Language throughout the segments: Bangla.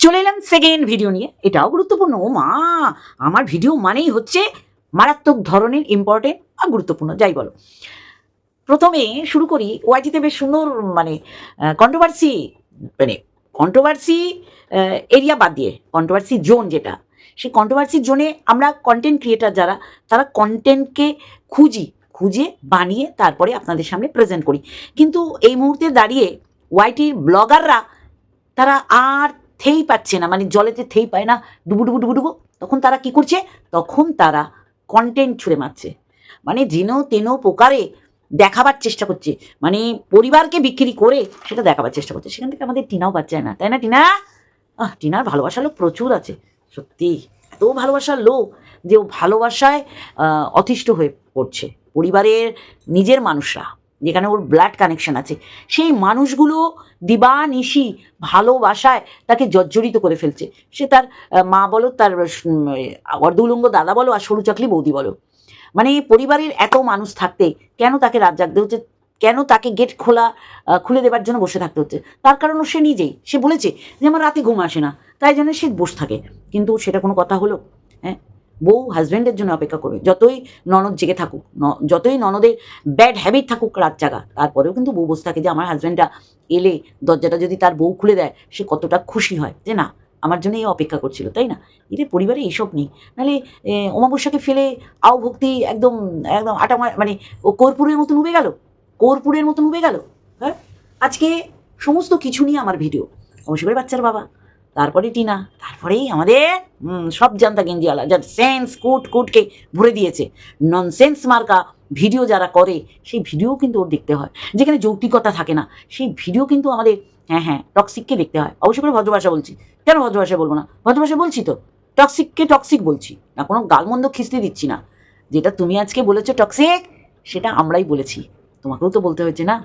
চলে এলাম সেকেন্ড ভিডিও নিয়ে। এটাও গুরুত্বপূর্ণ। ও মা, আমার ভিডিও মানেই হচ্ছে মারাত্মক ধরনের ইম্পর্টেন্ট আর গুরুত্বপূর্ণ, যাই বলো। প্রথমে শুরু করি, ওয়াইটিতে বেশ সুন্দর মানে কন্ট্রোভার্সি মানে কন্ট্রোভার্সি এরিয়া বাদ দিয়ে কন্ট্রোভার্সি জোন যেটা, সেই কন্ট্রোভার্সি জোনে আমরা কন্টেন্ট ক্রিয়েটার যারা, তারা কন্টেন্টকে খুঁজে বানিয়ে তারপরে আপনাদের সামনে প্রেজেন্ট করি। কিন্তু এই মুহূর্তে দাঁড়িয়ে ওয়াইটির ব্লগাররা তারা আর থেই পাচ্ছে না, মানে জলেতে থেই পায় না, ডুবু ডুবু ডুবু ডুবু। তখন তারা কি করছে? তখন তারা কন্টেন্ট ছুঁড়ে মারছে, মানে যেন তেন প্রকারে দেখাবার চেষ্টা করছে, মানে পরিবারকে বিক্রি করে সেটা দেখাবার চেষ্টা করছে। সেখান থেকে আমাদের টিনাও বাদ যায় না, তাই না? টিনার ভালোবাসার লোক প্রচুর আছে, সত্যি এত ভালোবাসার লোক যে ও ভালোবাসায় অতিষ্ঠ হয়ে পড়ছে। পরিবারের নিজের মানুষরা, যেখানে ওর ব্লাড কানেকশন আছে, সেই মানুষগুলো দিবানিশি ভালোবাসায় তাকে জর্জরিত করে ফেলছে। সে তার মা বলো, তার অর্ধউলঙ্গ দাদা বলো, আর সরু চাকলি বৌদি বলো। মানে পরিবারের এত মানুষ থাকতে কেন তাকে রাত জাগতে হচ্ছে? কেন তাকে গেট খুলে দেবার জন্য বসে থাকতে হচ্ছে? তার কারণ সে নিজেই, সে বলেছে যে আমার রাতে ঘুম আসে না, তাই জন্য সে বসে থাকে। কিন্তু সেটা কোনো কথা হলো? হ্যাঁ, বউ হাজব্যান্ডের জন্য অপেক্ষা করবে, যতই ননদ জেগে থাকুক, যতই ননদের ব্যাড হ্যাবিট থাকুক রাত জাগা, তারপরেও কিন্তু বউ বসে থাকে যে আমার হাজব্যান্ডটা এলে দরজাটা যদি তার বউ খুলে দেয়, সে কতটা খুশি হয় যে না, আমার জন্য এই অপেক্ষা করছিল, তাই না? এদের পরিবারে এইসব নেই। নাহলে অমাবস্যাকে ফেলে আও ভক্তি একদম একদম আটা মানে ও কর্পূরের মতন উবে গেল, হ্যাঁ। আজকে সমস্ত কিছু নিয়ে আমার ভিডিও, অবশ্যই বাচ্চার বাবা, তারপরে টিনা, তারপরেই আমাদের সব জানতা গেঞ্জিওয়ালা, যার সেন্স কুটকে ভরে দিয়েছে। ননসেন্স মার্কা ভিডিও যারা করে, সেই ভিডিও কিন্তু ওর দেখতে হয়। যেখানে যৌক্তিকতা থাকে না, সেই ভিডিও কিন্তু আমাদের টক্সিককে দেখতে হয়। অবশ্যই করে ভদ্র ভাষা বলছি, কেন ভদ্র ভাষা বলবো না? ভদ্র ভাষা বলছি তো, টক্সিককে টক্সিক বলছি না, কোনো গালমন্দ খিস্তি দিচ্ছি না। যেটা তুমি আজকে বলেছো টক্সিক, সেটা আমরাই বলেছি, তোমাকেও তো বলতে হয়েছে না।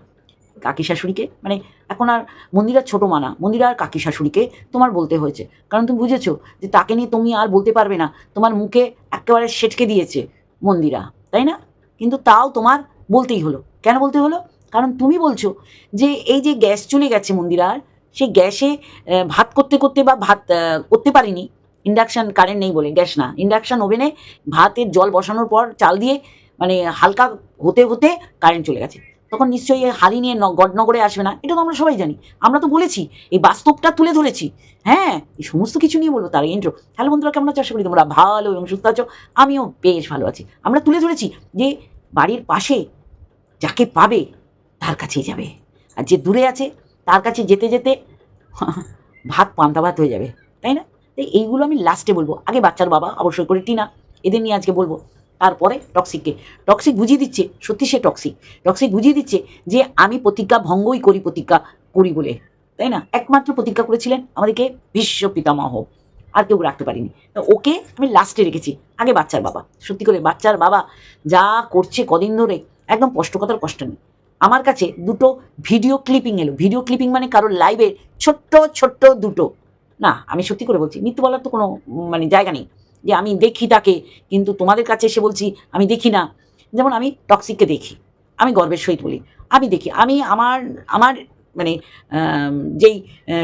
কাকি শাশুড়িকে, মানে এখন আর মন্দিরার ছোটো মানা, মন্দিরা আর কাকি শাশুড়িকে তোমার বলতে হয়েছে, কারণ তুমি বুঝেছো যে তাকে নিয়ে তুমি আর বলতে পারবে না, তোমার মুখে একেবারে সেটকে দিয়েছে মন্দিরা, তাই না? কিন্তু তাও তোমার বলতেই হলো। কেন বলতে হলো? কারণ তুমি বলছো যে এই যে গ্যাস চলে গেছে মন্দিরার, সেই গ্যাসে ভাত করতে বা ভাত করতে পারিনি, ইন্ডাকশান কারেন্ট নেই বলে, গ্যাস না, ইন্ডাকশান ওভেনে ভাতের জল বসানোর পর চাল দিয়ে মানে হালকা হতে হতে কারেন্ট চলে গেছে। তখন নিশ্চয়ই হালি নিয়ে গডনগরে আসবে না, এটা তো আমরা সবাই জানি। আমরা তো বলেছি, এই বাস্তবটা তুলে ধরেছি। হ্যাঁ, এই সমস্ত কিছু নিয়ে বলবো তার ইন্ট্রো। হ্যালো বন্ধুরা, কেমন আছো? আশা করি তোমরা ভালো এবং সুস্থ আছো। আমিও বেশ ভালো আছি। আমরা তুলে ধরেছি যে বাড়ির পাশে যাকে পাবে তার কাছেই যাবে, আর যে দূরে আছে তার কাছে যেতে যেতে ভাত পান্তা ভাত হয়ে যাবে, তাই না? তাই এইগুলো আমি লাস্টে বলবো। আগে বাচ্চার বাবা, অবশ্যই করে টিনা, এদের নিয়ে আজকে বলবো। তারপরে টক্সিক বুঝিয়ে দিচ্ছে, সত্যি সে টক্সিক বুঝিয়ে দিচ্ছে যে আমি প্রতিজ্ঞা ভঙ্গই করি বলে, তাই না? একমাত্র প্রতিজ্ঞা করেছিলেন আমাদেরকে বিশ্ব পিতামহ, আর কেউ রাখতে পারিনি। তো ওকে আমি লাস্টে রেখেছি। আগে বাচ্চার বাবা, সত্যি করে বাচ্চার বাবা যা করছে কদিন ধরে, একদম কষ্ট নেই। আমার কাছে দুটো ভিডিও ক্লিপিং এলো। ভিডিও ক্লিপিং মানে কারোর লাইভের ছোট্ট দুটো, না আমি সত্যি করে বলছি, মিথ্যে বলার তো কোনো মানে জায়গা নেই যে আমি দেখি তাকে, কিন্তু তোমাদের কাছে এসে বলছি আমি দেখি না। যেমন আমি টক্সিককে দেখি, আমি গর্বের সহিত বলি, আমি দেখি, আমি আমার মানে যেই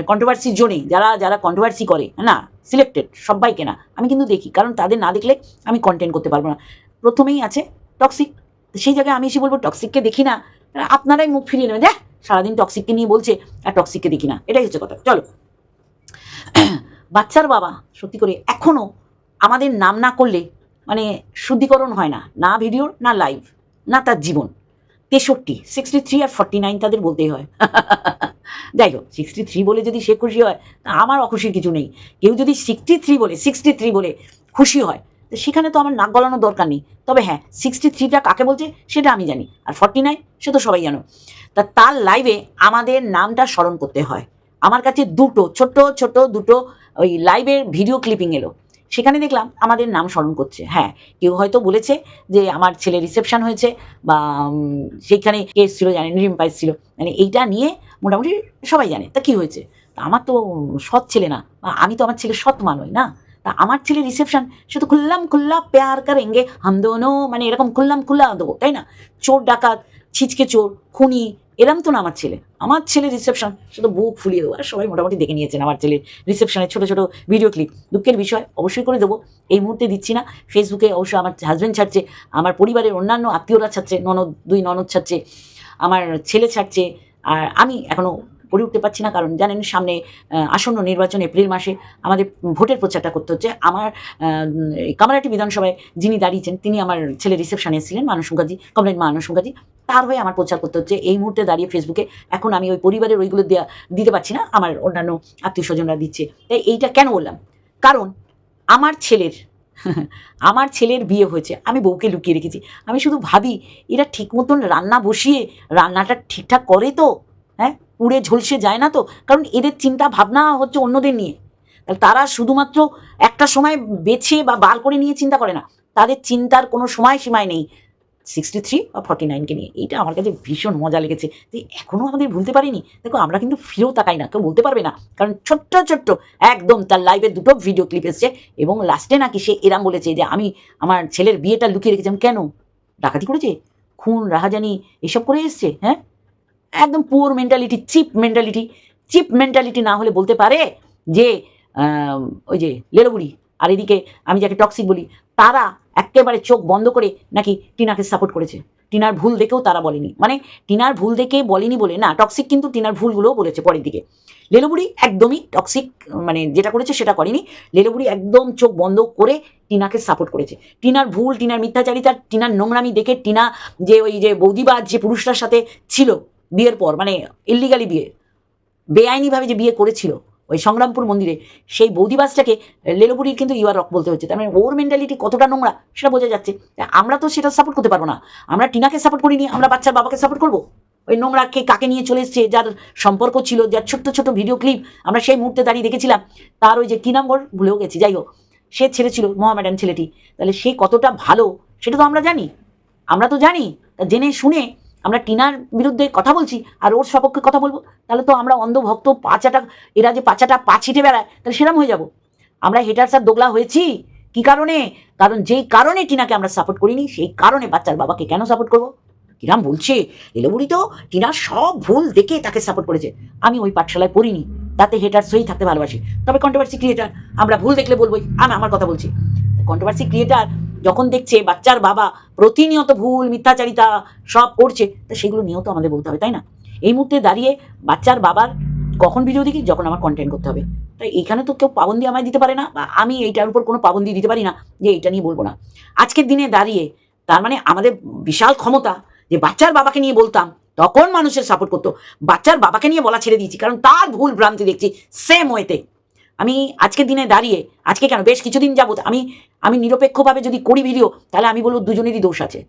কন্ট্রোভার্সি জোনে যারা কন্ট্রোভার্সি করে না, সিলেক্টেড সবাইকে না, আমি কিন্তু দেখি, কারণ তাদের না দেখলে আমি কন্টেন্ট করতে পারবো না। প্রথমেই আছে টক্সিক, সেই জায়গায় আমি এসে বলবো টক্সিককে দেখি না, আপনারাই মুখ ফিরিয়ে নেবেন, দেখ সারাদিন টক্সিককে নিয়ে বলছে আর টক্সিককে দেখি না, এটাই হচ্ছে কথা। চলো, বাচ্চার বাবা সত্যি করে এখনও আমাদের নাম না করলে মানে শুদ্ধিকরণ হয় না, না ভিডিওর, না লাইভ, না তার জীবন। 63 আর 49 তাদের বলতেই হয়। যাই হোক, 63 বলে যদি সে খুশি হয়, তা আমার অখুশির কিছু নেই। কেউ যদি 63 বলে খুশি হয়, তো সেখানে তো আমার নাক গলানোর দরকার নেই। তবে হ্যাঁ, 63টা কাকে বলছে সেটা আমি জানি, আর 49 সে তো সবাই জানো। তা তার লাইভে আমাদের নামটা স্মরণ করতে হয়। আমার কাছে দুটো ছোট দুটো ওই লাইভের ভিডিও ক্লিপিং এলো, সেখানে দেখলাম আমাদের নাম স্মরণ করছে। হ্যাঁ, কেউ হয়তো বলেছে যে আমার ছেলে রিসেপশন হয়েছে, বা সেইখানে কে এসেছিলো জানেন, রিম্পা এসেছিল, মানে এইটা নিয়ে মোটামুটি সবাই জানে। তা কী হয়েছে? তা আমার তো সৎ ছেলে না, বা আমি তো আমার ছেলে সৎ মা নই না। তা আমার ছেলে রিসেপশন, সে তো খুল্লা প্যার করেঙ্গে হাম দোনো, মানে এরকম খুল্লা দেবো, তাই না? চোর ডাকাত, ছিচকে চোর, খুনি, এরম তো না আমার ছেলে রিসেপশন, সে তো বুক ফুলিয়ে দেবো। আর সবাই মোটামুটি দেখে নিয়েছেন আমার ছেলের রিসেপশনের ছোটো ছোটো ভিডিও ক্লিপ। দুঃখের বিষয়, অবশ্যই করে দেবো, এই মুহূর্তে দিচ্ছি না। ফেসবুকে অবশ্যই আমার হাজব্যান্ড ছাড়ছে, আমার পরিবারের অন্যান্য আত্মীয়রা ছাড়ছে, দুই ননদ ছাড়ছে, আমার ছেলে ছাড়ছে। আর আমি এখনও করে উঠতে পারছি না, কারণ জানেন সামনে আসন্ন নির্বাচন এপ্রিল মাসে আমাদের ভোটের প্রচারটা করতে হচ্ছে। আমার কামারহাটি বিধানসভায় যিনি দাঁড়িয়েছেন তিনি আমার ছেলে রিসেপশনে এসেছিলেন, মানস মুখার্জি, কমরেড মানস মুখার্জি, তার হয়ে আমার প্রচার করতে হচ্ছে এই মুহূর্তে দাঁড়িয়ে ফেসবুকে। এখন আমি ওই পরিবারের ওইগুলো দিতে পারছি না, আমার অন্যান্য আত্মীয় স্বজনরা দিচ্ছে। তাই এইটা কেন বললাম, কারণ আমার ছেলের বিয়ে হয়েছে, আমি বউকে লুকিয়ে রেখেছি। আমি শুধু ভাবি এরা ঠিক মতন রান্না বসিয়ে রান্নাটা ঠিকঠাক করে তো, হ্যাঁ, পুড়ে ঝলসে যায় না তো? কারণ এদের চিন্তা ভাবনা হচ্ছে অন্যদের নিয়ে। তাহলে তারা শুধুমাত্র একটা সময় বেছে বা বার করে নিয়ে চিন্তা করে না, তাদের চিন্তার কোনো সময় সীমায় নেই 63 বা 49কে নিয়ে। এইটা আমার কাছে ভীষণ মজা লেগেছে যে এখনও আমাদের ভুলতে পারিনি। দেখো আমরা কিন্তু ফিরেও তাকাই না, কেউ বলতে পারবে না, কারণ ছোট্ট ছোট্ট একদম তার লাইভের 2টো ভিডিও ক্লিপ এসছে, এবং লাস্টে নাকি সে এরাম বলেছে যে আমি আমার ছেলের বিয়েটা লুকিয়ে রেখেছিলাম। কেন? ডাকাতি করেছে, খুন রাহাজানি এসব করে এসছে? হ্যাঁ, একদম পুয়ার মেন্টালিটি, চিপ মেন্টালিটি না হলে বলতে পারে যে ওই যে লেলোবুড়ি আর এদিকে আমি যাকে টক্সিক বলি, তারা একেবারে চোখ বন্ধ করে নাকি টিনাকে সাপোর্ট করেছে। টিনার ভুল দেখেও তারা বলেনি, মানে টিনার ভুল দেখে বলেনি বলে না, টক্সিক কিন্তু টিনার ভুলগুলোও বলেছে পরের দিকে। লেলোবুড়ি একদমই টক্সিক মানে যেটা করেছে সেটা করেনি। লেলোবুড়ি একদম চোখ বন্ধ করে টিনাকে সাপোর্ট করেছে। টিনার ভুল, টিনার মিথ্যাচারিতা, টিনার নোংরামি দেখে টিনা যে ওই যে বৌদিবাজ যে পুরুষটার সাথে ছিল বিয়ের পর, মানে ইল্লিগালি বিয়ে, বেআইনিভাবে যে বিয়ে করেছিল ওই সংগ্রামপুর মন্দিরে, সেই বৌদিবাজটাকে লেলোবুড়ির কিন্তু ইউআর রক বলতে হচ্ছে। তার মানে ওর মেন্টালিটি কতটা নোংরা সেটা বোঝা যাচ্ছে। আমরা তো সেটা সাপোর্ট করতে পারবো না। আমরা টিনাকে সাপোর্ট করিনি, আমরা বাচ্চার বাবাকে সাপোর্ট করবো? ওই নোংরাকে কাকে নিয়ে চলে এসছে, যার সম্পর্ক ছিল, যার ছোট্ট ছোট ভিডিও ক্লিপ আমরা সেই মুহূর্তে দাঁড়িয়ে দেখেছিলাম, তার ওই যে কী নাম, ওর ভুলেও গেছি, যাই হোক, সে ছেড়েছিল মোহামেডান ছেলেটি। তাহলে সে কতটা ভালো সেটা তো আমরা জানি, আমরা তো জানি। তা জেনে শুনে আমরা টিনার বিরুদ্ধে কথা বলছি আর ওর সপক্ষে কথা বলবো, তাহলে তো আমরা অন্ধভক্ত পাচাটা, এরা যে পাচাটা পা ছিটে বেড়ায়, তাহলে সেরকম হয়ে যাব। আমরা হেটার্স আর দোগলা হয়েছি কি কারণে? কারণ যেই কারণে টিনাকে আমরা সাপোর্ট করিনি, সেই কারণে বাচ্চার বাবাকে কেন সাপোর্ট করবো? কিরাম বলছে লেলোবুড়ি তো টিনার সব ভুল দেখে তাকে সাপোর্ট করেছে। আমি ওই পাঠশালায় পড়িনি, তাতে হেটার্স হয়েই থাকতে ভালোবাসি, তবে কন্ট্রোভার্সি ক্রিয়েটার আমরা ভুল দেখলে বলবোই। আমি আমার কথা বলছি, কন্ট্রোভার্সি ক্রিয়েটার যখন দেখছে বাচ্চার বাবা প্রতিনিয়ত ভুল মিথ্যাচারিতা সব করছে, তা সেগুলো নিয়েও তো আমাদের বলতে হবে, তাই না? এই মুহূর্তে দাঁড়িয়ে বাচ্চার বাবার কখন ভিডিও দেখি, যখন আমার কন্টেন্ট করতে হবে। তাই এইখানে তো কেউ পাবন্দি আমায় দিতে পারে না, বা আমি এইটার উপর কোনো পাবন্দি দিতে পারি না যে এইটা নিয়ে বলবো না। আজকের দিনে দাঁড়িয়ে তার মানে আমাদের বিশাল ক্ষমতা যে বাচ্চার বাবাকে নিয়ে বলতাম তখন মানুষের সাপোর্ট করতো, বাচ্চার বাবাকে নিয়ে বলা ছেড়ে দিয়েছি, কারণ তার ভুল ভ্রান্তি দেখছি সেম ওয়েতে। আমি আজকের দিনে দাঁড়িয়ে, আজকে কেন বেশ কিছুদিন যাবত আমি নিরপেক্ষভাবে যদি করি ভিডিও, তাহলে আমি বলবো দুজনেরই দোষ আছে,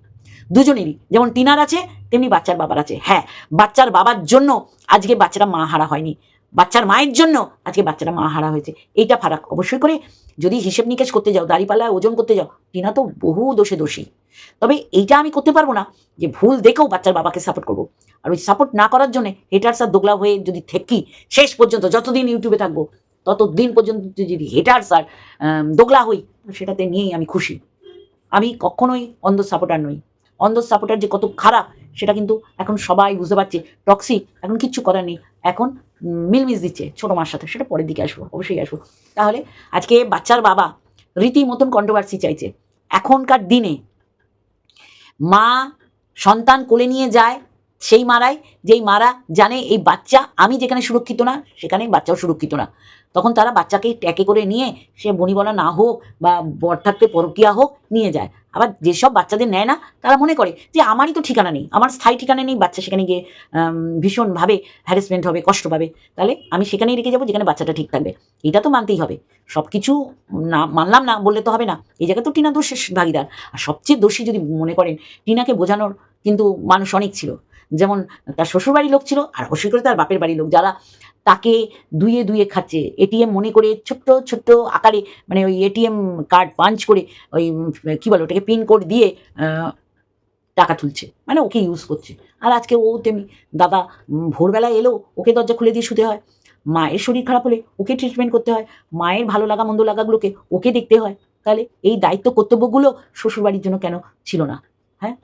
দুজনেরই। যেমন টিনার আছে তেমনি বাচ্চার বাবার আছে। হ্যাঁ, বাচ্চার বাবার জন্য আজকে বাচ্চারা মা হারা হয়নি, বাচ্চার মায়ের জন্য আজকে বাচ্চারা মা হারা হয়েছে। এইটা ফারাক অবশ্যই করে যদি হিসেব নিকেশ করতে যাও, দাড়িপাল্লায় ওজন করতে যাও, টিনা তো বহু দোষে দোষী। তবে এইটা আমি করতে পারবো না যে ভুল দেখেও বাচ্চার বাবাকে সাপোর্ট করবো। আর ওই সাপোর্ট না করার জন্য হেটার্স আর দোগলা হয়ে যদি থেকি শেষ পর্যন্ত, যতদিন ইউটিউবে থাকবো ততদিন পর্যন্ত যদি হেটার্স আর দোগলা হই, সেটাতে নিয়েই আমি খুশি। আমি কখনোই অন্ধ সাপোর্টার নই। অন্ধ সাপোর্টার যে কত খারাপ সেটা কিন্তু এখন সবাই বুঝতে পারছে। টক্সিক এখন কিচ্ছু করার নেই, এখন মিলমিশ দিচ্ছে ছোটো মার সাথে, সেটা পরের দিকে আসবো, অবশ্যই আসবো। তাহলে আজকে বাচ্চার বাবা রীতি মতন কন্ট্রোভার্সি চাইছে। এখনকার দিনে মা সন্তান কোলে নিয়ে যায় সেই মারাই, যেই মারা জানে এই বাচ্চা আমি যেখানে সুরক্ষিত না সেখানে বাচ্চাও সুরক্ষিত না, তখন তারা বাচ্চাকে ট্যাকে করে নিয়ে, সে বনিবনা না হোক বা বর থাকতে পরকিয়া হোক, নিয়ে যায়। আবার যেসব বাচ্চাদের নেয় না তারা মনে করে যে আমারই তো ঠিকানা নেই, আমার স্থায়ী ঠিকানা নেই, বাচ্চা সেখানে গিয়ে ভীষণভাবে হ্যারাসমেন্ট হবে, কষ্ট পাবে, তাহলে আমি সেখানেই রেখে যাবো যেখানে বাচ্চাটা ঠিক থাকবে। এটা তো মানতেই হবে। সব কিছু না মানলাম না বললে তো হবে না। এই জায়গায় তো টিনা দোষের ভাগিদার। আর সবচেয়ে দোষী যদি মনে করেন, টিনাকে বোঝানোর কিন্তু মানুষ অনেক ছিল, যেমন তার শ্বশুরবাড়ির লোক ছিল আর অবশ্যই করে তার বাপের বাড়ির লোক, যারা তাকে দুয়ে দুয়ে খাচ্ছে, এটিএম মনে করে ছোট্ট ছোট্ট আকারে, মানে ওই এটিএম কার্ড পাঞ্চ করে ওই কী বলে ওটাকে পিন কোড দিয়ে টাকা তুলছে, মানে ওকে ইউজ করছে। আর আজকে ও তেমনি দাদা ভোরবেলায় এলো, ওকে দরজা খুলে দিয়ে শুতে হয়, মায়ের শরীর খারাপ হলে ওকে ট্রিটমেন্ট করতে হয়, মায়ের ভালো লাগা মন্দ লাগাগুলোকে ওকে দেখতে হয়। তাহলে এই দায়িত্ব কর্তব্যগুলো শ্বশুরবাড়ির জন্য কেন ছিল না? হ্যাঁ,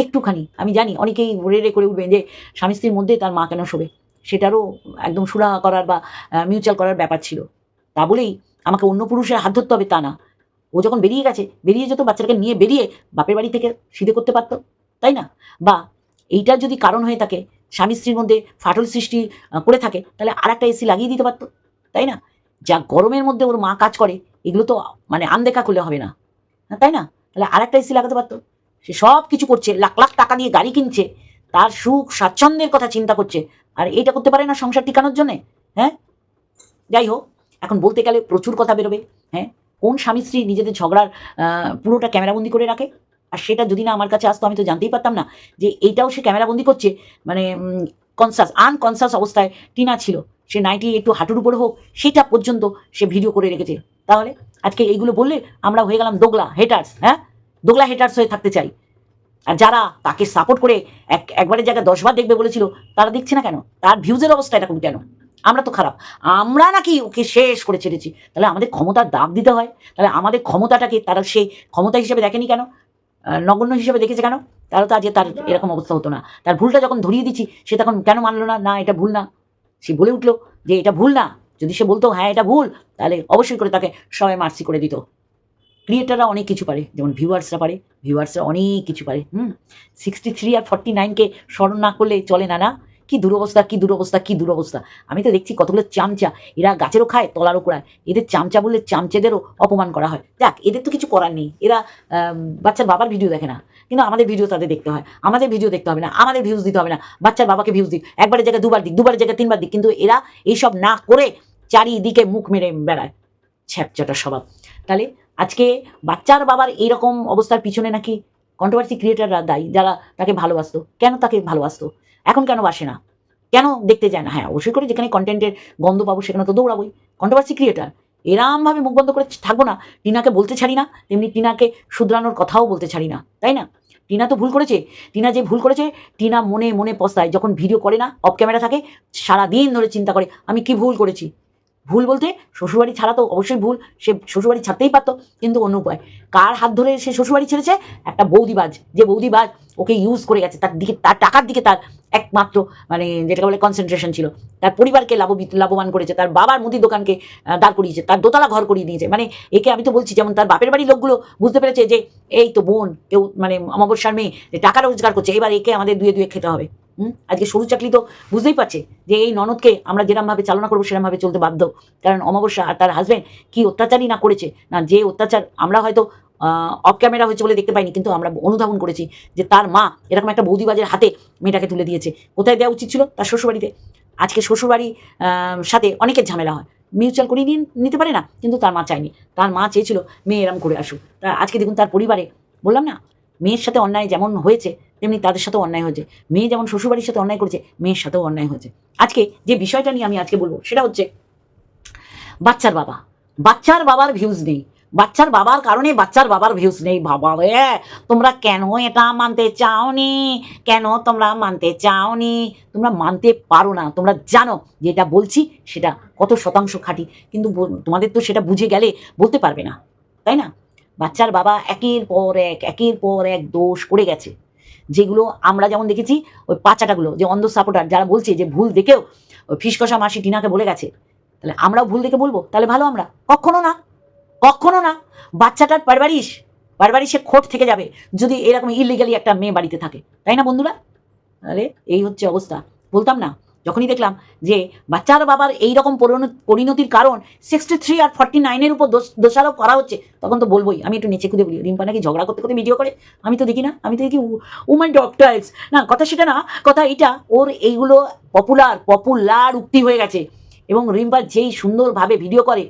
একটুখানি আমি জানি অনেকেই রেড়ে করে উঠবেন যে স্বামী স্ত্রীর মধ্যে তার মা কেন শোবে, সেটারও একদম সুরাহা করার বা মিউচুয়াল করার ব্যাপার ছিল। তা বলেই আমাকে অন্য পুরুষের হাত ধরতে হবে তা না। ও যখন বেরিয়ে গেছে, বেরিয়ে যেত বাচ্চাটাকে নিয়ে বেরিয়ে বাপের বাড়ি থেকে সিধে করতে পারত, তাই না? বা এইটার যদি কারণ হয়ে থাকে স্বামী স্ত্রীর মধ্যে ফাটল সৃষ্টি করে থাকে, তাহলে আর একটা এসি লাগিয়ে দিতে পারতো, তাই না? যা গরমের মধ্যে ওর মা কাজ করে এগুলো তো মানে আনদেখা করলে হবে না, তাই না? তাহলে আর একটা এসি লাগাতে পারতো। সে সব কিছু করছে, লাখ লাখ টাকা দিয়ে গাড়ি কিনছে, তার সুখ স্বাচ্ছন্দ্যের কথা চিন্তা করছে, আর এইটা করতে পারে না সংসার টিকানোর জন্যে? হ্যাঁ, যাই হোক, এখন বলতে গেলে প্রচুর কথা বেরোবে। হ্যাঁ, কোন স্বামী স্ত্রী নিজেদের ঝগড়ার পুরোটা ক্যামেরাবন্দি করে রাখে? আর সেটা যদি না আমার কাছে আসতো আমি তো জানতেই পারতাম না যে এইটাও সে ক্যামেরাবন্দি করছে। মানে আনকনসাস অবস্থায় টিনা ছিল, সে নাইটি একটু হাঁটুর উপরে হোক সেটা পর্যন্ত সে ভিডিও করে রেখেছে। তাহলে আজকে এইগুলো বললে আমরা হয়ে গেলাম দোগলা হেটার্স। হ্যাঁ, দোগলা হেটার্স হয়ে থাকতে চাই। আর যারা তাকে সাপোর্ট করে একবারের জায়গায় 10 বার দেখবে বলেছিল, তারা দেখছে না কেন? তার ভিউজের অবস্থা এরকম কেন? আমরা তো খারাপ, আমরা নাকি ওকে শেষ করে ছেড়েছি? তাহলে আমাদের ক্ষমতার দাগ দিতে হয়। তাহলে আমাদের ক্ষমতাটাকে তারা সেই ক্ষমতা হিসেবে দেখেনি কেন? নগণ্য হিসেবে দেখেছে কেন? তাহলে তো আজকে তার এরকম অবস্থা হতো না। তার ভুলটা যখন ধরিয়ে দিচ্ছি সে তখন কেন মানলো না? না, এটা ভুল না। সে বলে উঠলো যে এটা ভুল না। যদি সে বলতো হ্যাঁ এটা ভুল, তাহলে অবশ্যই করে তাকে সবাই মার্সি করে দিত। ক্রিয়েটাররা অনেক কিছু পারে, যেমন ভিউয়ার্সরা পারে, ভিউয়ার্সরা অনেক কিছু পারে। 63 আর 49কে স্মরণ না করলে চলে না। না, কি দুরবস্থা, কি দুরবস্থা, কি দুরবস্থা! আমি তো দেখছি কতগুলো চামচা, এরা গাছেরও খায় তলারও কুড়ায়। এদের চামচা বললে চামচেদেরও অপমান করা হয়। যাক, এদের তো কিছু করার নেই, এরা বাচ্চার বাবার ভিডিও দেখে না, কিন্তু আমাদের ভিডিও তাদের দেখতে হয়। আমাদের ভিডিও দেখতে হবে না, আমাদের ভিউজ দিতে হবে না, বাচ্চার বাবাকে ভিউজ দিক, একবারের জায়গায় দুবার দিক, দুবারের জায়গায় 3 বার দিক, কিন্তু এরা এইসব না করে চারিদিকে মুখ মেরে বেড়ায়, ছ্যাপচাটা স্বভাব। তাহলে আজকে বাচ্চার বাবার এইরকম অবস্থার পিছনে নাকি কন্ট্রোভার্সি ক্রিয়েটাররা দায়ী, যারা তাকে ভালোবাসতো। কেন তাকে ভালোবাসতো, এখন কেন বাসে না? কেন দেখতে যায় না? হ্যাঁ, অবশ্যই করে যেখানে কন্টেন্টের গন্ধ পাবো সেখানে তো দৌড়াবোই। কন্ট্রোভার্সি ক্রিয়েটার এরমভাবে মুখ বন্ধ করে থাকবো না। টিনাকে বলতে ছাড়ি না, তেমনি টিনাকে শুধরানোর কথাও বলতে ছাড়ি না, তাই না? টিনা তো ভুল করেছে। টিনা যে ভুল করেছে, টিনা মনে মনে পস্তায়। যখন ভিডিও করে না, অফ ক্যামেরা থাকে, সারাদিন ধরে চিন্তা করে আমি কি ভুল করেছি। ভুল বলতে শ্বশুরবাড়ি ছাড়া তো অবশ্যই ভুল, সে শ্বশুরবাড়ি ছাড়তেই পারতো, কিন্তু অন্য উপায়। কার হাত ধরে সে শ্বশুরবাড়ি ছেড়েছে? একটা বৌদিবাজ, যে বৌদিবাজ ওকে ইউজ করে গেছে, তার দিকে, তার টাকার দিকে তার একমাত্র মানে যেটাকে বলে কনসেন্ট্রেশন ছিল। তার পরিবারকে লাভবান করেছে, তার বাবার মুদির দোকানকে দাঁড় করিয়েছে, তার দোতলা ঘর করিয়ে দিয়েছে। মানে একে আমি তো বলছি, যেমন তার বাপের বাড়ির লোকগুলো বুঝতে পেরেছে যে এই তো বোন কেউ মানে অমাবস্যার মেয়ে যে টাকা রোজগার করছে, এবার একে আমাদের দুয়ে দুয়ে খেতে হবে। আজকে সরু চাকরি তো বুঝতেই পারছে যে এই ননদকে আমরা যেরমভাবে চালনা করবো সেরমভাবে চলতে বাধ্য। কারণ অমাবস্যা আর তার হাজব্যান্ড কি অত্যাচারই না করেছে, না যে অত্যাচার আমরা হয়তো অফ ক্যামেরা হয়েছে বলে দেখতে পাইনি, কিন্তু আমরা অনুধাবন করেছি যে তার মা এরকম একটা বৌদিবাজের হাতে মেয়েটাকে তুলে দিয়েছে। কোথায় দেওয়া উচিত ছিল? তার শ্বশুরবাড়িতে। আজকে শ্বশুরবাড়ি সাথে অনেকের ঝামেলা হয়, মিউচুয়াল করিয়ে নিতে পারে না, কিন্তু তার মা চায়নি। তার মা চেয়েছিল মেয়ে এরম করে আসুক। তা আজকে দেখুন তার পরিবারে, বললাম না, মেয়ের সাথে অন্যায় যেমন হয়েছে তেমনি তাদের সাথেও অন্যায় হয়েছে। মেয়ে যেমন শ্বশুরবাড়ির সাথে অন্যায় করেছে, মেয়ের সাথেও অন্যায় হয়েছে। আজকে যে বিষয়টা নিয়ে আমি আজকে বলবো সেটা হচ্ছে বাচ্চার বাবা। বাচ্চার বাবার ভিউজ নেই, বাচ্চার বাবার কারণে বাচ্চার বাবার ভিউজ নেই। বাবা রে, তোমরা কেন এটা মানতে চাওনি? কেন তোমরা মানতে চাওনি? তোমরা মানতে পারো না। তোমরা জানো যেটা বলছি সেটা কত শতাংশ খাঁটি, কিন্তু তোমাদের তো সেটা বুঝে গেলে বলতে পারবে না, তাই না? বাচ্চার বাবা একের পর এক দোষ করে গেছে, যেগুলো আমরা যেমন দেখেছি ওই পাচাটাগুলো, যে অন্ধ সাপোর্টার যারা বলছে যে ভুল দেখেও ওই ফিসকষা মাসি টিনাকে বলে গেছে, তাহলে আমরাও ভুল দেখে বলবো? তাহলে ভালো আমরা? কখনো না, কখনো না। বাচ্চাটার পারবারিশ সে খোট থেকে যাবে যদি এরকম ইলিগালি একটা মেয়ে বাড়িতে থাকে, তাই না বন্ধুরা? তাহলে এই হচ্ছে অবস্থা। বলতাম না, যখনই দেখলাম যে বাচ্চার বাবার এইরকম পরিণতির কারণ 63 আর 49-এর উপর দোষারোপ করা হচ্ছে, তখন তো বলবোই। আমি একটু নেচে খুদে বলি, রিম্পা নাকি ঝগড়া করতে করতে ভিডিও করে, আমি তো দেখি না, আমি তো দেখি উম্যান ডক্টরস না, কথা সেটা না, কথা এইটা ওর এইগুলো পপুলার উক্তি হয়ে গেছে। এবং রিম্পা যেই সুন্দরভাবে ভিডিও করে,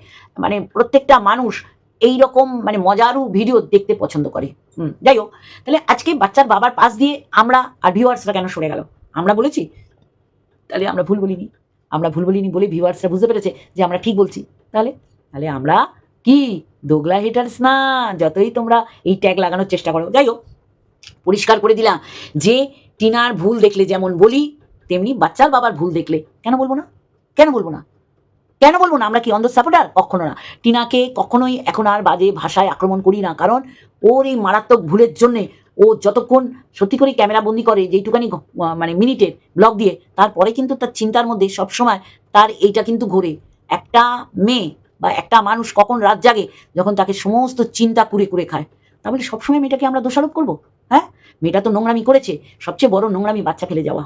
মানে প্রত্যেকটা মানুষ এই রকম মানে মজারু ভিডিও দেখতে পছন্দ করে। যাই হোক, তাহলে আজকে বাচ্চার বাবার পাশ দিয়ে আমরা আর ভিউয়ার্সরা কেন সরে গেল? আমরা বলেছি? তাহলে আমরা ভুল বলিনি। আমরা ভুল বলিনি বলে ভিউয়ার্সরা বুঝতে পেরেছে যে আমরা ঠিক বলছি। তাহলে তাহলে আমরা কি দোগলা হেটার্স না? যতই তোমরা এই ট্যাগ লাগানোর চেষ্টা করো। যাই হোক, পরিষ্কার করে দিলাম যে টিনার ভুল দেখলে যেমন বলি, তেমনি বাচ্চার বাবার ভুল দেখলে কেন বলবো না? কেন বলবো না? কেন বলবো না? আমরা কি অন্ধ সাপোর্টার? কখনো না। টিনাকে কখনোই এখন আর বাজে ভাষায় আক্রমণ করি না, কারণ ওর এই মারাত্মক ভুলের জন্যে ও যতক্ষণ সত্যি করে ক্যামেরা বন্দি করে যেইটুকানি মানে মিনিটের ব্লগ দিয়ে, তারপরে কিন্তু তার চিন্তার মধ্যে সবসময় তার এইটা কিন্তু ঘোরে, একটা মেয়ে বা একটা মানুষ কখন রাত জাগে যখন তাকে সমস্ত চিন্তা কুরে কুরে খায়। তাহলে সবসময় মেয়েটাকে আমরা দোষারোপ করবো? হ্যাঁ, মেয়েটা তো নোংরামি করেছে, সবচেয়ে বড় নোংরামি বাচ্চা ফেলে যাওয়া।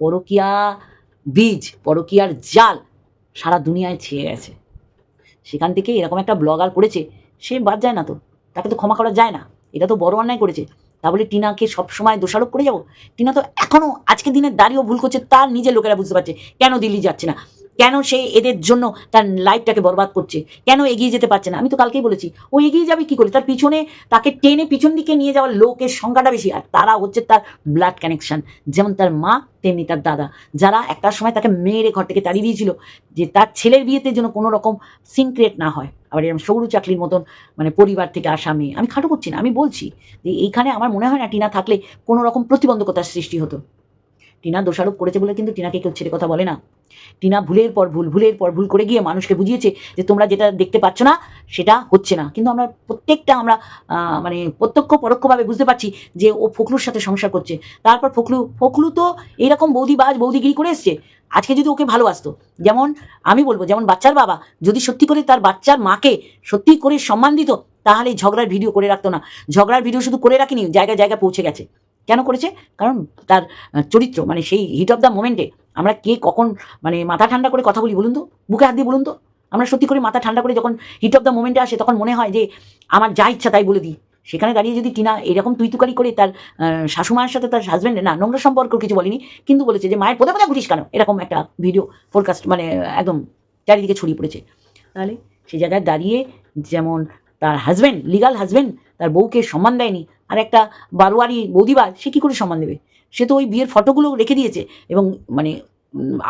পরকিয়া বীজ, পরকিয়ার জাল সারা দুনিয়ায় ছেয়ে গেছে। সেখান থেকে এরকম একটা ব্লগার করেছে, সে বাদ যায় না তো, তাকে তো ক্ষমা করা যায় না, এটা তো বড় অন্যায় করেছে। তা বলে টিনাকে সবসময় দোষারোপ করে যাবো? টিনা তো এখনো আজকের দিনে দাঁড়িয়েও ভুল করছে, তার নিজের লোকেরা বুঝতে পারছে কেন দিল্লি যাচ্ছে না, কেন সে এদের জন্য তার লাইফটাকে বরবাদ করছে, কেন এগিয়ে যেতে পারছে না। আমি তো কালকেই বলেছি, ও এগিয়ে যাবে কি করে? তার পিছনে তাকে টেনে পিছন দিকে নিয়ে যাওয়ার লোকের সংখ্যাটা বেশি, আর তারা হচ্ছে তার ব্লাড কানেকশন, যেমন তার মা তেমনি তার দাদা, যারা একটা সময় তাকে মেরে ঘর থেকে তাড়িয়ে দিয়েছিল যে তার ছেলের বিয়েতে যেন কোনো রকম সিন ক্রিয়েট না হয়। আবার এরকম সৌরু চাকলির মতন মানে পরিবার থেকে আসা মেয়ে, আমি খাটো করছি না, আমি বলছি যে এইখানে আমার মনে হয় না টিনা থাকলে কোনো রকম প্রতিবন্ধকতার সৃষ্টি হতো। টিনা দোষারোপ করেছে বলে কিন্তু টিনাকে কেউ ছেড়ে কথা বলে না। টিনা ভুলের পর ভুল করে গিয়ে মানুষকে বুঝিয়েছে যে তোমরা যেটা দেখতে পাচ্ছ না সেটা হচ্ছে না, কিন্তু আমরা প্রত্যেকটা আমরা মানে প্রত্যক্ষ পরোক্ষভাবে বুঝতে পারছি যে ও ফখলুর সাথে সংসার করছে। তারপর ফখলু তো এইরকম বৌদিগিরি করে এসছে। আজকে যদি ওকে ভালোবাসতো, যেমন আমি বলবো যেমন বাচ্চার বাবা যদি সত্যি করে তার বাচ্চার মাকে সত্যি করে সম্মান দিত, তাহলে ঝগড়ার ভিডিও করে রাখতো না। ঝগড়ার ভিডিও শুধু করে রাখিনি, জায়গায় জায়গায় পৌঁছে গেছে। কেন করেছে? কারণ তার চরিত্র, মানে সেই হিট অফ দ্য মোমেন্টে আমরা কে কখন মানে মাথা ঠান্ডা করে কথা বলি বলুন তো, বুকে হাত দিয়ে বলুন তো। আমরা সত্যি করে মাথা ঠান্ডা করে যখন হিট অফ দ্য মোমেন্টে আসে তখন মনে হয় যে আমার যা ইচ্ছা তাই বলে দিই। সেখানে দাঁড়িয়ে যদি টিনা এরকম তুইতুকারি করে তার শাশুমায়ের সাথে তার হাজব্যান্ডের না নোংরা সম্পর্ক কিছু বলেনি, কিন্তু বলেছে যে মায়ের পোতা ঘুরিস কেন, এরকম একটা ভিডিও ফোরকাস্ট মানে একদম চারিদিকে ছড়িয়ে পড়েছে। তাহলে সেই জায়গায় দাঁড়িয়ে যেমন তার হাজব্যান্ড, লিগাল হাজব্যান্ড তার বউকে সম্মান দেয়নি, আর একটা বারোয়ারি বৌদিবার সে কী করে সম্মান দেবে? সে তো ওই বিয়ের ফটোগুলো রেখে দিয়েছে এবং মানে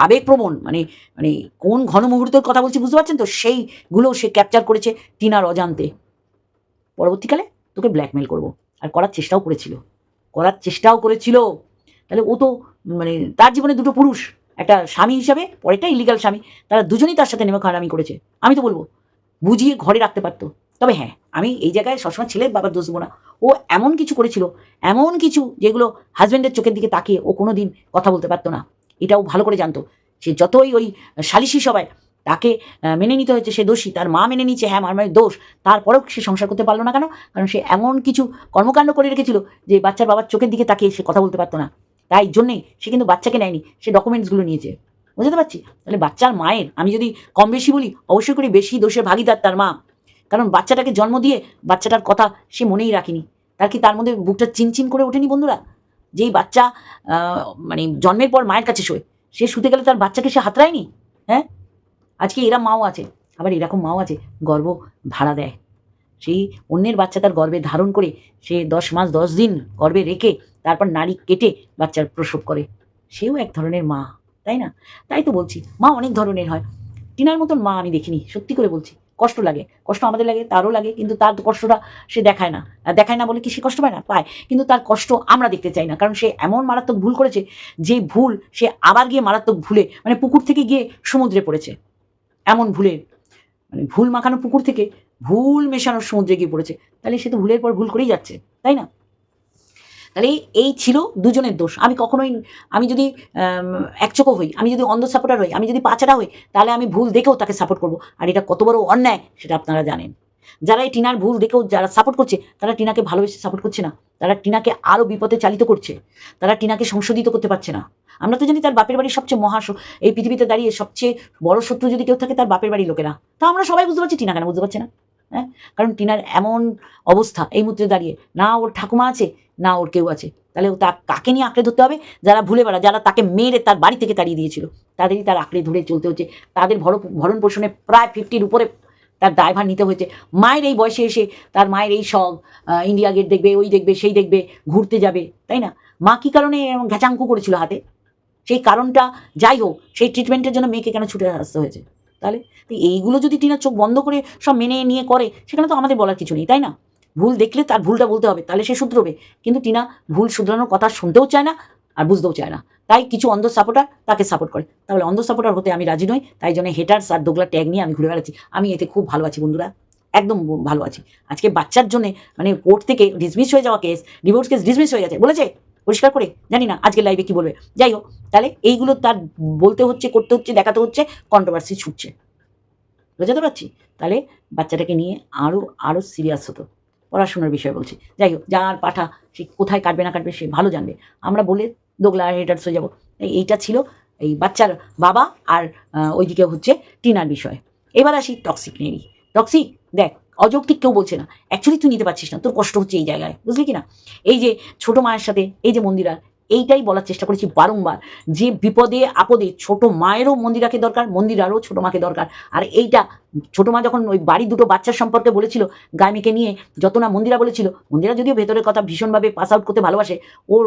আবেগপ্রবণ মানে মানে কোন ঘন মুহূর্তের কথা বলছি বুঝতে পারছেন তো, সেইগুলো সে ক্যাপচার করেছে টিনার অজান্তে। পরবর্তীকালে তোকে ব্ল্যাকমেল করব, আর করার চেষ্টাও করেছিল। তাহলে ও তো মানে তার জীবনে দুটো পুরুষ, একটা স্বামী হিসাবে, পরেরটা ইলিগাল স্বামী, তারা দুজনেই তার সাথে নেমে খারামি করেছে। আমি তো বলবো বুঝিয়ে ঘরে রাখতে পারতো। তবে হ্যাঁ, আমি এই জায়গায় সবসময় ছেলের বাবার দোষ দেবো না। ও এমন কিছু করেছিল, এমন কিছু যেগুলো হাজব্যান্ডের চোখের দিকে তাকিয়ে ও কোনো দিন কথা বলতে পারতো না, এটাও ভালো করে জানতো। সে যতই ওই সালিশি সবাই তাকে মেনে নিতে হয়েছে, সে দোষী, তার মা মেনে নিচ্ছে হ্যাঁ আমার দোষ, তারপরেও সে সংসার করতে পারলো না কেন? কারণ সে এমন কিছু কর্মকাণ্ড করে রেখেছিল যে বাচ্চার বাবার চোখের দিকে তাকিয়ে সে কথা বলতে পারতো না। তাই জন্যেই সে কিন্তু বাচ্চাকে নেয়নি, সে ডকুমেন্টসগুলো নিয়েছে। বুঝতে পারছি? তাহলে বাচ্চার মায়ের আমি যদি কম বেশি বলি, অবশ্যই করে বেশি দোষের ভাগিদার তার মা। কারণ বাচ্চাটাকে জন্ম দিয়ে বাচ্চাটার কথা সে মনেই রাখেনি। তার কি তার মধ্যে বুকটা চিনচিন করে ওঠেনি বন্ধুরা? যেই বাচ্চা মানে জন্মের পর মায়ের কাছে শোয়, সে শুতে গেলে তার বাচ্চাকে সে হাতড়ায়নি? হ্যাঁ, আজকে এরা মাও আছে, আবার এরকম মাও আছে গর্ভ ভাড়া দেয়। সেই অন্যের বাচ্চা তার গর্ভে ধারণ করে সে 10 মাস 10 দিন গর্ভে রেখে তারপর নাড়ি কেটে বাচ্চার প্রসব করে, সেও এক ধরনের মা, তাই না? তাই তো বলছি মা অনেক ধরনের হয়, টিনার মতন মা আমি দেখিনি, সত্যি করে বলছি। কষ্ট লাগে, কষ্ট আমাদের লাগে, তারও লাগে, কিন্তু তার কষ্টটা সে দেখায় না। আর দেখায় না বলে কি সে কষ্ট পায় না? পায়, কিন্তু তার কষ্ট আমরা দেখতে চাই না, কারণ সে এমন মারাত্মক ভুল করেছে যে ভুল সে আবার গিয়ে মারাত্মক ভুলে মানে পুকুর থেকে গিয়ে সমুদ্রে পড়েছে। এমন ভুলের মানে ভুল মাখানো পুকুর থেকে ভুল মেশানোর সমুদ্রে গিয়ে পড়েছে। তাহলে সে তো ভুলের পর ভুল করেই যাচ্ছে, তাই না? তাহলে এই ছিল দুজনের দোষ। আমি কখনোই আমি যদি একচোখো হই, আমি যদি অন্ধ সাপোর্টার হই, আমি যদি পাচারা হই, তাহলে আমি ভুল দেখেও তাকে সাপোর্ট করব, আর এটা কত বড় অন্যায় সেটা আপনারা জানেন। যারা এই টিনার ভুল দেখেও যারা সাপোর্ট করছে, তারা টিনাকে ভালোবেসে সাপোর্ট করছে না, তারা টিনাকে আরও বিপদে চালিত করছে, তারা টিনাকে সংশোধিত করতে পারছে না। আমরা তো জানি তার বাপের বাড়ির সবচেয়ে এই পৃথিবীতে দাঁড়িয়ে সবচেয়ে বড় শত্রু যদি কেউ থাকে তার বাপের বাড়ির লোকেরা। তা আমরা সবাই বুঝতে পারছি, টিনা কেন বুঝতে পারছে না? হ্যাঁ, কারণ টিনার এমন অবস্থা এই মুহূর্তে দাঁড়িয়ে, না ওর ঠাকুমা আছে না ওর কেউ আছে। তাহলে তা কাকে নিয়ে আঁকড়ে ধরতে হবে? যারা ভুলে বেড়া, যারা তাকে মেরে তার বাড়ি থেকে তাড়িয়ে দিয়েছিল, তাদেরই তার আঁকড়ে ধরে চলতে হচ্ছে। তাদের ভরণ পোষণে প্রায় 50-র উপরে তার দায়ভার নিতে হয়েছে। মায়ের এই বয়সে এসে তার মায়ের এই শখ, ইন্ডিয়া গেট দেখবে, ওই দেখবে, সেই দেখবে, ঘুরতে যাবে, তাই না? মা কী কারণে ঘ্যাচাঙ্কু করেছিল হাতে, সেই কারণটা যাই হোক, সেই ট্রিটমেন্টের জন্য মেয়েকে কেন ছুটে আসতে হয়েছে? তাহলে তো এইগুলো যদি টিনা চোখ বন্ধ করে সব মেনে নিয়ে করে, সেখানে তো আমাদের বলার কিছু নেই, তাই না? ভুল দেখলে তার ভুলটা বলতে হবে, তাহলে সে শুধরবে। কিন্তু টিনা ভুল শুধরানোর কথা শুনতেও চায় না আর বুঝতেও চায় না, তাই কিছু অন্ধ সাপোর্টার তাকে সাপোর্ট করে। তাহলে অন্ধ সাপোর্টার হতে আমি রাজি নই, তাই জন্য হেটার্স আর দোগলা ট্যাগ নিয়ে আমি ঘুরে বেড়াচ্ছি। আমি এতে খুব ভালো আছি বন্ধুরা। একদম ভালো আছি। আজকে বাচ্চার জন্য মানে কোর্ট থেকে ডিসমিস হয়ে যাওয়া কেস, ডিভোর্স কেস ডিসমিস হয়ে গেছে বলেছে পরিষ্কার করে, জানি না আজকে লাইভে কি বলবে। যাই হোক, তাহলে এইগুলো তার বলতে হচ্ছে, করতে হচ্ছে, দেখাতে হচ্ছে, কন্ট্রোভার্সি ছুটছে, বোঝাতে পারছি? তাহলে বাচ্চাটাকে নিয়ে আরও আরও সিরিয়াস হতো। পড়াশোনার বিষয় বলছি। যাই হোক, যার পাঠা সে কোথায় কাটবে না কাটবে সে ভালো জানবে। আমরা বলে দোগলা হেটার্স হয়ে যাবো। এইটা ছিল এই বাচ্চার বাবা আর ওইদিকে হচ্ছে টিনার বিষয়। এবার আসি টক্সিক নিয়ে। টক্সিক দেখ, অযৌক্তিক কেউ বলছে না, অ্যাকচুয়ালি তুই নিতে পারছিস না, তোর কষ্ট হচ্ছে এই জায়গায়, বুঝলি কি না? এই যে ছোট মায়ের সাথে এই যে মন্দিরা, এইটাই বলার চেষ্টা করেছি বারংবার, যে বিপদে আপদে ছোট মায়েরও মন্দিরাকে দরকার, মন্দিরারও ছোট মাকে দরকার। আর এইটা ছোট মা যখন ওই বাড়ির দুটো বাচ্চার সম্পর্কে বলেছিল, গায়মিকে নিয়ে যত না মন্দিরা বলেছিল, মন্দিরা যদিও ভেতরের কথা ভীষণভাবে পাস আউট করতে ভালোবাসে, ওর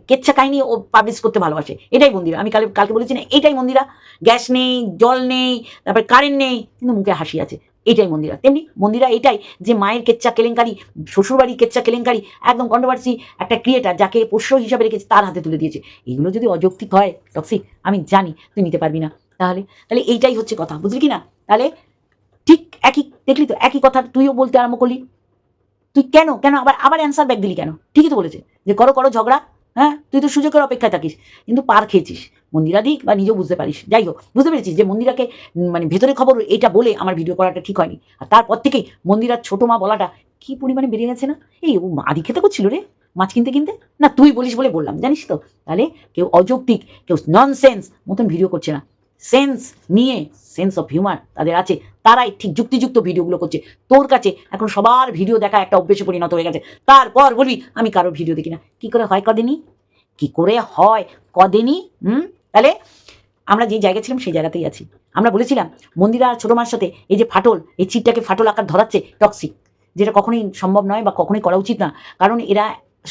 কেচ্ছা কাহিনী ও পাবলিশ করতে ভালোবাসে, এটাই মন্দিরা। আমি কালকে বলেছি না, এইটাই মন্দিরা। গ্যাস নেই, জল নেই, তারপরে কারেন্ট নেই, কিন্তু মুখে হাসি আছে, এটাই মন্দিরা। তেমনি মন্দিরা এটাই যে মায়ের কেচ্চা কেলেঙ্কারি, শ্বশুরবাড়ির কেচ্চা কেলেঙ্কারি, একদম কন্ট্রোভার্সি একটা ক্রিয়েটার যাকে পোষ্য হিসাবে রেখেছে তার হাতে তুলে দিয়েছে। এগুলো যদি অযৌক্তিক হয় টক্সিক, আমি জানি তুই নিতে পারবি না। তাহলে তাহলে এইটাই হচ্ছে কথা, বুঝলি কি না? তাহলে ঠিক একই, দেখলি তো একই কথা তুইও বলতে আরম্ভ করলি। তুই কেন কেন আবার আবার অ্যান্সার ব্যাক দিলি কেন? ঠিকই তো বলেছে যে করো করো ঝগড়া, হ্যাঁ তুই তো সুযোগের অপেক্ষায় থাকিস, কিন্তু পার খেয়েছিস। মন্দিরা দিক বা নিজেও বুঝতে পারিস। যাই হোক, বুঝতে পেরেছিস যে মন্দিরাকে মানে ভেতরে খবর এটা বলে আমার ভিডিও করাটা ঠিক হয়নি। আর তারপর থেকেই মন্দিরার ছোট মা বলাটা কি পরিমাণে বেড়ে গেছে না? এই ও আদি খেতে করছিল রে মাছ কিনতে কিনতে, না তুই বলিস বলে বললাম, জানিস তো? তাহলে কেউ অযৌক্তিক, কেউ ননসেন্স মতন ভিডিও করছে না, সেন্স নিয়ে, সেন্স অফ হিউমার তাদের আছে, তারাই ঠিক যুক্তিযুক্ত ভিডিওগুলো করছে। তোর কাছে এখন সবার ভিডিও দেখা একটা অভ্যেসে পরিণত হয়ে গেছে, তারপর বলবি আমি কারোর ভিডিও দেখি না। কি করে হয় কদিনই, কি করে হয় কদিনই? তাহলে আমরা যে জায়গায় ছিলাম সেই জায়গাতেই আছি। আমরা বলেছিলাম মন্দিরা ছোট মার সাথে এই যে ফাটল, এই চিটটাকে ফাটল আকার ধরাচ্ছে টক্সিক, যেটা কখনোই সম্ভব নয় বা কখনোই করা উচিত না। কারণ এরা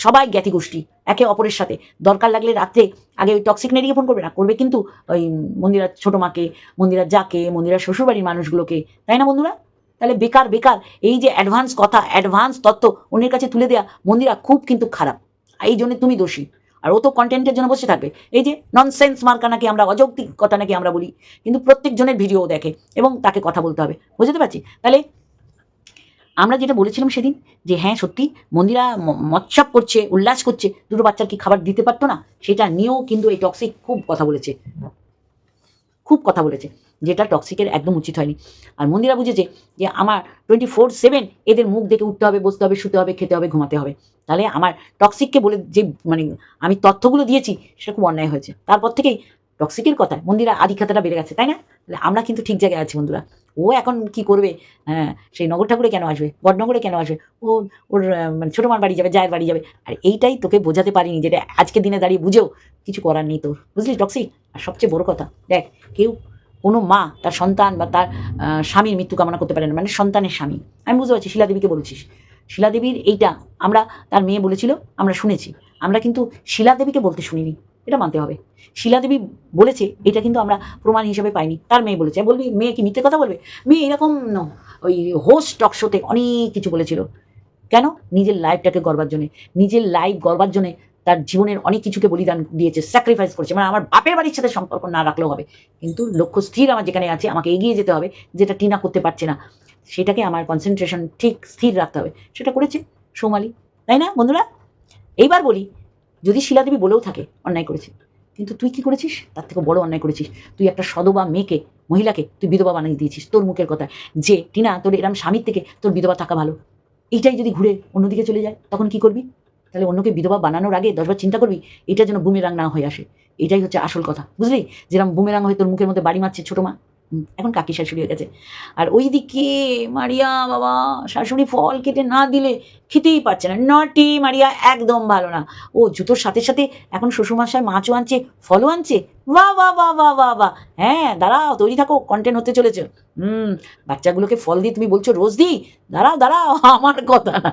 সবাই জ্ঞাতি গোষ্ঠী, একে অপরের সাথে দরকার লাগলে রাত্রে আগে ওই টক্সিক নেড়িয়ে ফোন করবে না, করবে কিন্তু ওই মন্দিরার ছোট মাকে, মন্দিরার যাকে, মন্দিরার শ্বশুরবাড়ির মানুষগুলোকে, তাই না বন্ধুরা? তাহলে বেকার বেকার এই যে অ্যাডভান্স কথা, অ্যাডভান্স তথ্য অন্যের কাছে তুলে দেওয়া, মন্দিরা খুব কিন্তু খারাপ। এই জন্য তুমি দোষী। আর ও তো কন্টেন্টের জন্য বসে থাকবে, এই যে ননসেন্স মার্কা নাকি আমরা, অযৌক্তিক কথা নাকি আমরা বলি, কিন্তু প্রত্যেকজনের ভিডিও দেখে এবং তাকে কথা বলতে হবে, বুঝতে পারছি? তাহলে আমরা যেটা বলেছিলাম সেদিন যে হ্যাঁ সত্যি মন্দিরা মৎসব করছে, উল্লাস করছে, দুটো বাচ্চার কি খাবার দিতে পারতো না, সেটা নিয়েও কিন্তু এই টক্সিক খুব কথা বলেছে, খুব কথা বলেছে, যেটা টক্সিকের একদম উচিত হয়নি। আর মন্দিরা বুঝেছে যে আমার 24/7 এদের মুখ দেখে উঠতে হবে, বসতে হবে, শুতে হবে, খেতে হবে, ঘুমাতে হবে। তাহলে আমার টক্সিককে বলে যে মানে আমি তথ্যগুলো দিয়েছি সেটা খুব অন্যায় হয়েছে। তারপর থেকেই টক্সিকের কথায় মন্দিরা আধিক্যতাটা বেড়ে গেছে, তাই না? তাহলে আমরা কিন্তু ঠিক জায়গায় আছি বন্ধুরা। ও এখন কি করবে? হ্যাঁ, সেই নগর ঠাকুরে কেন আসবে, বটনগরে কেন আসবে? ও ওর মানে ছোটো মার বাড়ি যাবে, জায়ের বাড়ি যাবে। আর এইটাই তোকে বোঝাতে পারিনি, যেটা আজকের দিনে দাঁড়িয়ে বুঝেও কিছু করার নেই তোর, বুঝলি টক্সিক? আর সবচেয়ে বড় কথা দেখ, কেউ কোনো মা তার সন্তান বা তার স্বামীর মৃত্যু কামনা করতে পারে না, মানে সন্তানের স্বামী। আমি বুঝতে পারছি শিলাদেবীকে বলেছিস, শিলাদেবীর এইটা আমরা, তার মেয়ে বলেছিল আমরা শুনেছি, আমরা কিন্তু শিলাদেবীকে বলতে শুনিনি, এটা মানতে হবে। শিলাদেবী বলেছে এটা কিন্তু আমরা প্রমাণ হিসেবে পাইনি, তার মেয়ে বলেছে। বলবি মেয়ে কি মিথ্যে কথা বলবে? মেয়ে এরকম ওই হোস্ট টক শোতে অনেক কিছু বলেছিল, কেন? নিজের লাইফটাকে গড়বার জন্যে, নিজের লাইফ গড়বার জন্যে তার জীবনের অনেক কিছুকে বলিদান দিয়েছে, স্যাক্রিফাইস করেছে। মানে আমার বাপের বাড়ির সাথে সম্পর্ক না রাখলেও হবে, কিন্তু লক্ষ্য স্থির আমার যেখানে আছে, আমাকে এগিয়ে যেতে হবে, যেটা টিনা করতে পারছে না, সেটাকে আমার কনসেন্ট্রেশন ঠিক স্থির রাখতে হবে, সেটা করেছে সৌমালি, তাই না বন্ধুরা? এইবার বলি, যদি শিলাদেবী বলেও থাকে অন্যায় করেছে, কিন্তু তুই কি করেছিস? তার থেকে বড় অন্যায় করেছিস। তুই একটা সদবা মেয়েকে, মহিলাকে তুই বিধবা বানিয়ে দিয়েছিস তোর মুখের কথা, যে টিনা তোর এরম স্বামীর থেকে তোর বিধবা থাকা ভালো। এইটাই যদি ঘুরে অন্যদিকে চলে যায় তখন কি করবি? তাহলে অন্যকে বিধবা বানানোর আগে 10বার চিন্তা করবি, এটা যেন বুমেরাং না হয়ে আসে। এটাই হচ্ছে আসল কথা, বুঝলি? যেরকম বুমেরাং হয়ে তোর মুখের মধ্যে বাড়ি মারছে ছোটো মা, এখন কাকি শাশুড়ি হয়ে গেছে। আর ওইদিকে মারিয়া বাবা, শাশুড়ি ফল কেটে না দিলে খেতেই পারছে না, নটি মারিয়া একদম ভালো না। ও জুতোর সাথে সাথে এখন শ্বশুরমশাই মাছও আনছে, ফলও আনছে। বাহ বাহ বাহ বাহ বাহ বাহ, হ্যাঁ দাঁড়াও, তৈরি থাকো, কন্টেন্ট হতে চলেছে। বাচ্চাগুলোকে ফল দিয়ে তুমি বলছো রোজ দিই, দাঁড়াও দাঁড়াও, আমার কথা না,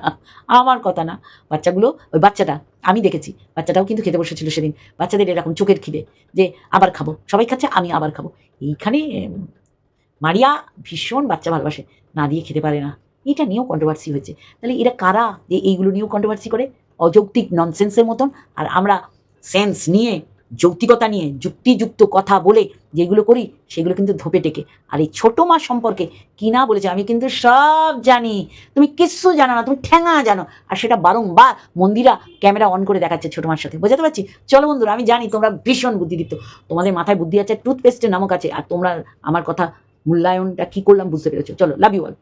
আমার কথা না। বাচ্চাগুলো, ওই বাচ্চাটা আমি দেখেছি, বাচ্চাটাও কিন্তু খেতে বসেছিল সেদিন। বাচ্চাদের এরকম চোখের খিদে, যে আবার খাবো, সবাই খাচ্ছে আমি আবার খাবো। এইখানে মারিয়া ভীষণ বাচ্চা ভালোবাসে, না দিয়ে খেতে পারে না, এটা নিয়েও কন্ট্রোভার্সি হয়েছে। তাহলে এরা কারা যে এইগুলো নিয়েও কন্ট্রোভার্সি করে, অযৌক্তিক ননসেন্সের মতন? আর আমরা সেন্স নিয়ে যৌক্তিকতা নিয়ে যুক্তিযুক্ত কথা বলে যেগুলো করি সেগুলো কিন্তু ধোপে টেকে। আর এই ছোটো মা সম্পর্কে কি না বলেছে আমি কিন্তু সব জানি, তুমি কিচ্ছু জানো না, তুমি ঠ্যাঙা জানো। আর সেটা বারংবার মন্দিরা ক্যামেরা অন করে দেখাচ্ছে ছোটো মার সাথে, বোঝাতে পারছি? চলো বন্ধুরা, আমি জানি তোমরা ভীষণ বুদ্ধিদীপ্ত, তোমাদের মাথায় বুদ্ধি আছে, টুথপেস্টের নামক আছে, আর তোমরা আমার কথা মূল্যায়নটা কি করলাম বুঝতে পেরেছো। চলো, লাভ ইউ অল।